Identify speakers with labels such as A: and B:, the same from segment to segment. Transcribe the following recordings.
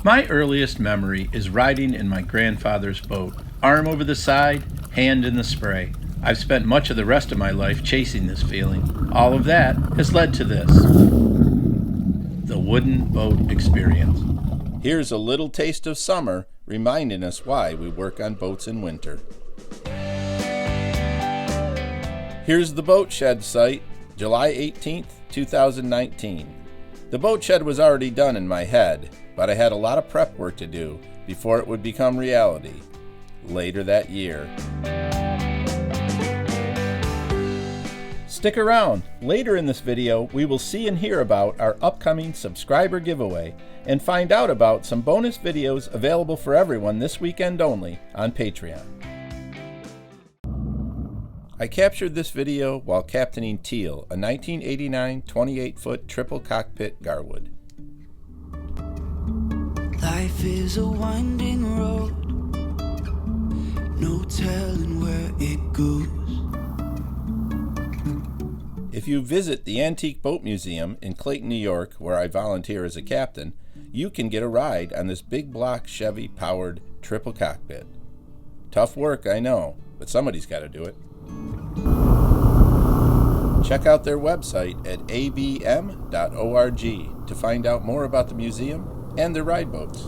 A: My earliest memory is riding in my grandfather's boat, arm over the side, hand in the spray. I've spent much of the rest of my life chasing this feeling. All of that has led to this, the wooden boat experience.
B: Here's a little taste of summer, reminding us why we work on boats in winter. Here's the Boatshed Site, July 18th, 2019. The boatshed was already done in my head, but I had a lot of prep work to do before it would become reality later that year. Stick around. Later in this video, we will see and hear about our upcoming subscriber giveaway and find out about some bonus videos available for everyone this weekend only on Patreon. I captured this video while captaining Teal, a 1989 28-foot triple cockpit Garwood.
C: Life is a winding road, no telling where it goes.
B: If you visit the Antique Boat Museum in Clayton, New York, where I volunteer as a captain, you can get a ride on this big block Chevy powered triple cockpit. Tough work, I know, but somebody's got to do it. Check out their website at abm.org to find out more about the museum and their ride boats.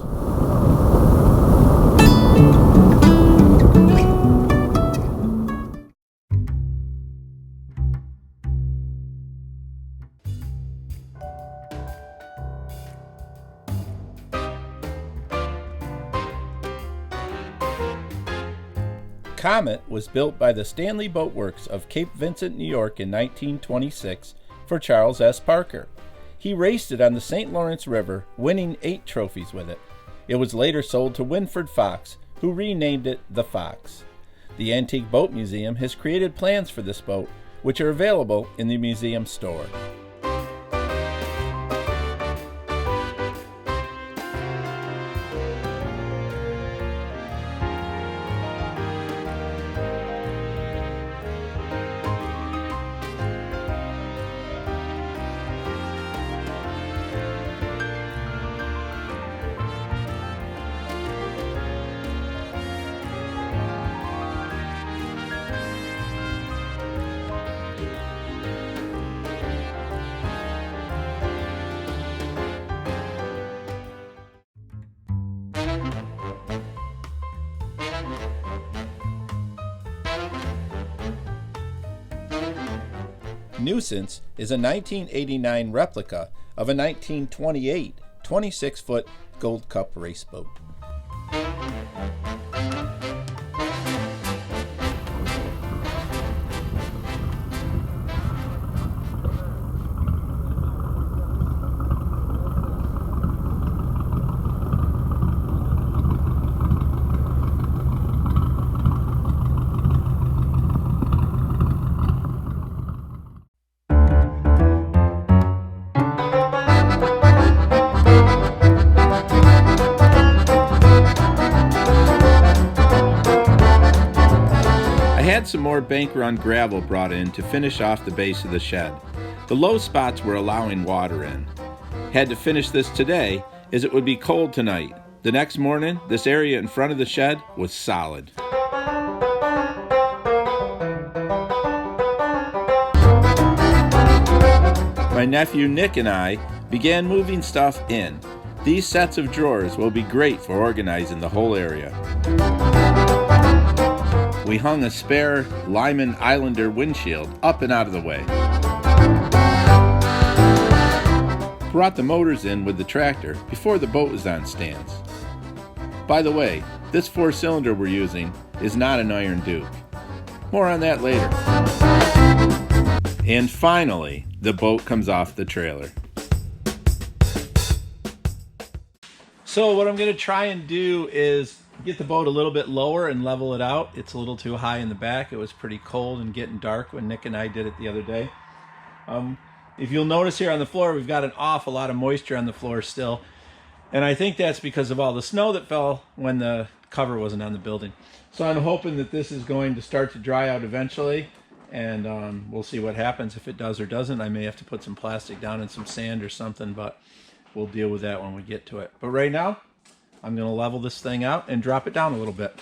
B: Comet was built by the Stanley Boat Works of Cape Vincent, New York in 1926 for Charles S. Parker. He raced it on the St. Lawrence River, winning 8 trophies with it. It was later sold to Winford Fox, who renamed it the Fox. The Antique Boat Museum has created plans for this boat, which are available in the museum store. Nuisance is a 1989 replica of a 1928 26-foot Gold Cup race boat.
A: Had some more bank run gravel brought in to finish off the base of the shed. The low spots were allowing water in. Had to finish this today as it would be cold tonight. The next morning, this area in front of the shed was solid. My nephew Nick and I began moving stuff in. These sets of drawers will be great for organizing the whole area. We hung a spare Lyman Islander windshield up and out of the way. Brought the motors in with the tractor before the boat was on stands. By the way, this 4-cylinder we're using is not an Iron Duke. More on that later. And finally, the boat comes off the trailer. So what I'm going to try and do is get the boat a little bit lower and level it out. It's a little too high in the back. It was pretty cold and getting dark when Nick and I did it the other day. If you'll notice here on the floor, we've got an awful lot of moisture on the floor still. And I think that's because of all the snow that fell when the cover wasn't on the building. So I'm hoping that this is going to start to dry out eventually. And we'll see what happens. If it does or doesn't, I may have to put some plastic down and some sand or something, but we'll deal with that when we get to it. But right now, I'm going to level this thing out and drop it down a little bit.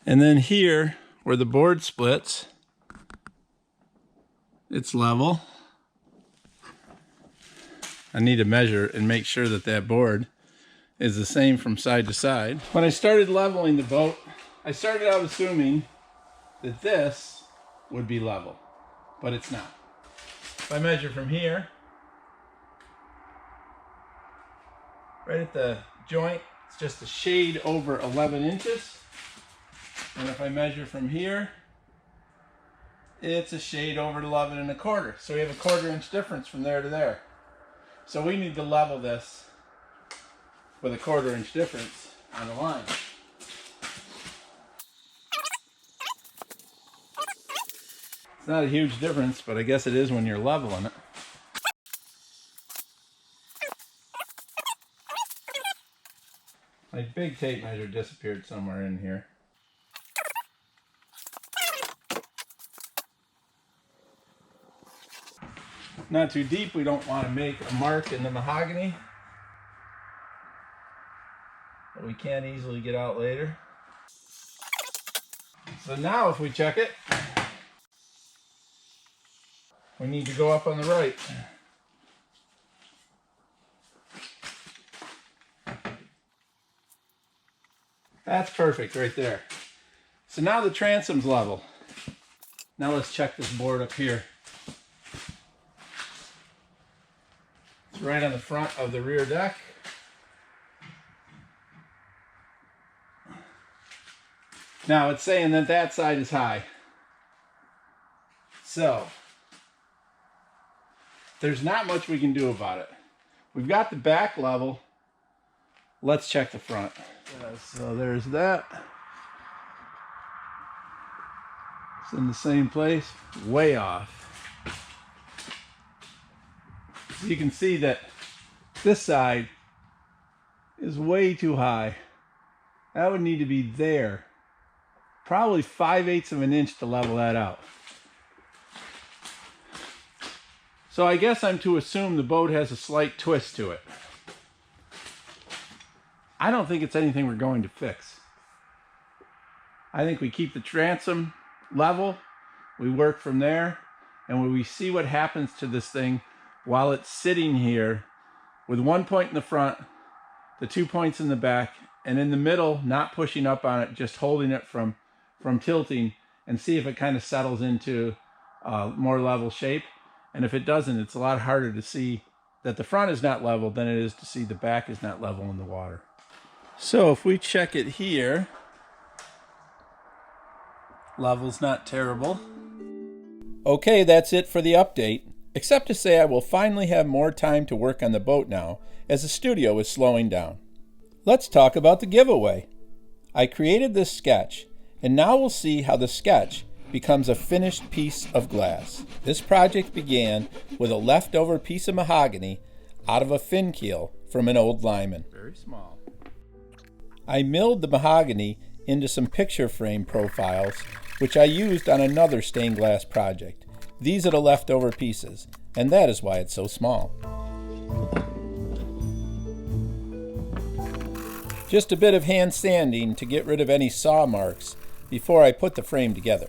A: And then here, where the board splits, it's level. I need to measure and make sure that that board is the same from side to side. When I started leveling the boat, I started out assuming that this would be level, but it's not. If I measure from here, right at the joint, it's just a shade over 11 inches. And if I measure from here, it's a shade over 11 1/4. So we have a 1/4 inch difference from there to there. So we need to level this with a 1/4 inch difference on the line. It's not a huge difference, but I guess it is when you're leveling it. My big tape measure disappeared somewhere in here. Not too deep, we don't want to make a mark in the mahogany that we can't easily get out later. So now if we check it, we need to go up on the right. That's perfect right there. So now the transom's level. Now let's check this board up here. It's right on the front of the rear deck. Now it's saying that that side is high. So there's not much we can do about it. We've got the back level. Let's check the front. So there's that. It's in the same place, way off. You can see that this side is way too high. That would need to be there. Probably 5/8 of an inch to level that out. So I guess I'm to assume the boat has a slight twist to it. I don't think it's anything we're going to fix. I think we keep the transom level, we work from there, and when we see what happens to this thing while it's sitting here with one point in the front, the 2 points in the back, and in the middle, not pushing up on it, just holding it from tilting, and see if it kind of settles into a more level shape. And if it doesn't, it's a lot harder to see that the front is not level than it is to see the back is not level in the water. So if we check it here, level's not terrible.
B: Okay, that's it for the update, except to say I will finally have more time to work on the boat now, as the studio is slowing down. Let's talk about the giveaway. I created this sketch, and now we'll see how the sketch becomes a finished piece of glass. This project began with a leftover piece of mahogany out of a fin keel from an old lineman.
A: Very small.
B: I milled the mahogany into some picture frame profiles, which I used on another stained glass project. These are the leftover pieces, and that is why it's so small. Just a bit of hand sanding to get rid of any saw marks before I put the frame together.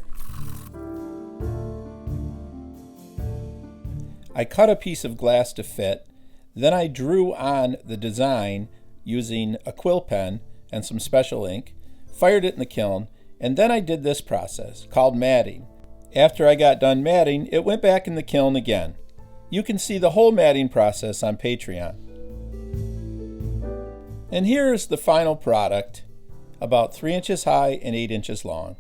B: I cut a piece of glass to fit, then I drew on the design using a quill pen and some special ink, fired it in the kiln, and then I did this process called matting. After I got done matting, it went back in the kiln again. You can see the whole matting process on Patreon. And here's the final product, about 3 inches high and 8 inches long.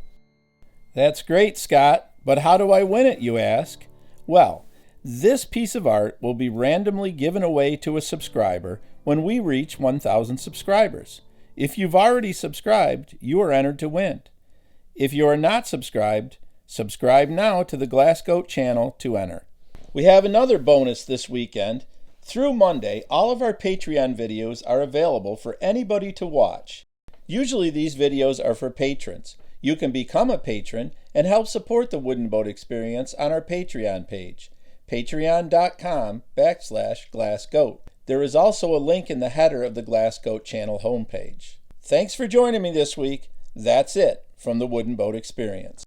B: That's great, Scott, but how do I win it, you ask? Well, this piece of art will be randomly given away to a subscriber when we reach 1,000 subscribers. If you've already subscribed, you are entered to win. If you are not subscribed, subscribe now to the Glass Goat channel to enter. We have another bonus this weekend. Through Monday, all of our Patreon videos are available for anybody to watch. Usually these videos are for patrons. You can become a patron and help support the Wooden Boat Experience on our Patreon page, patreon.com/glassgoat. There is also a link in the header of the Glass Goat Channel homepage. Thanks for joining me this week. That's it from the Wooden Boat Experience.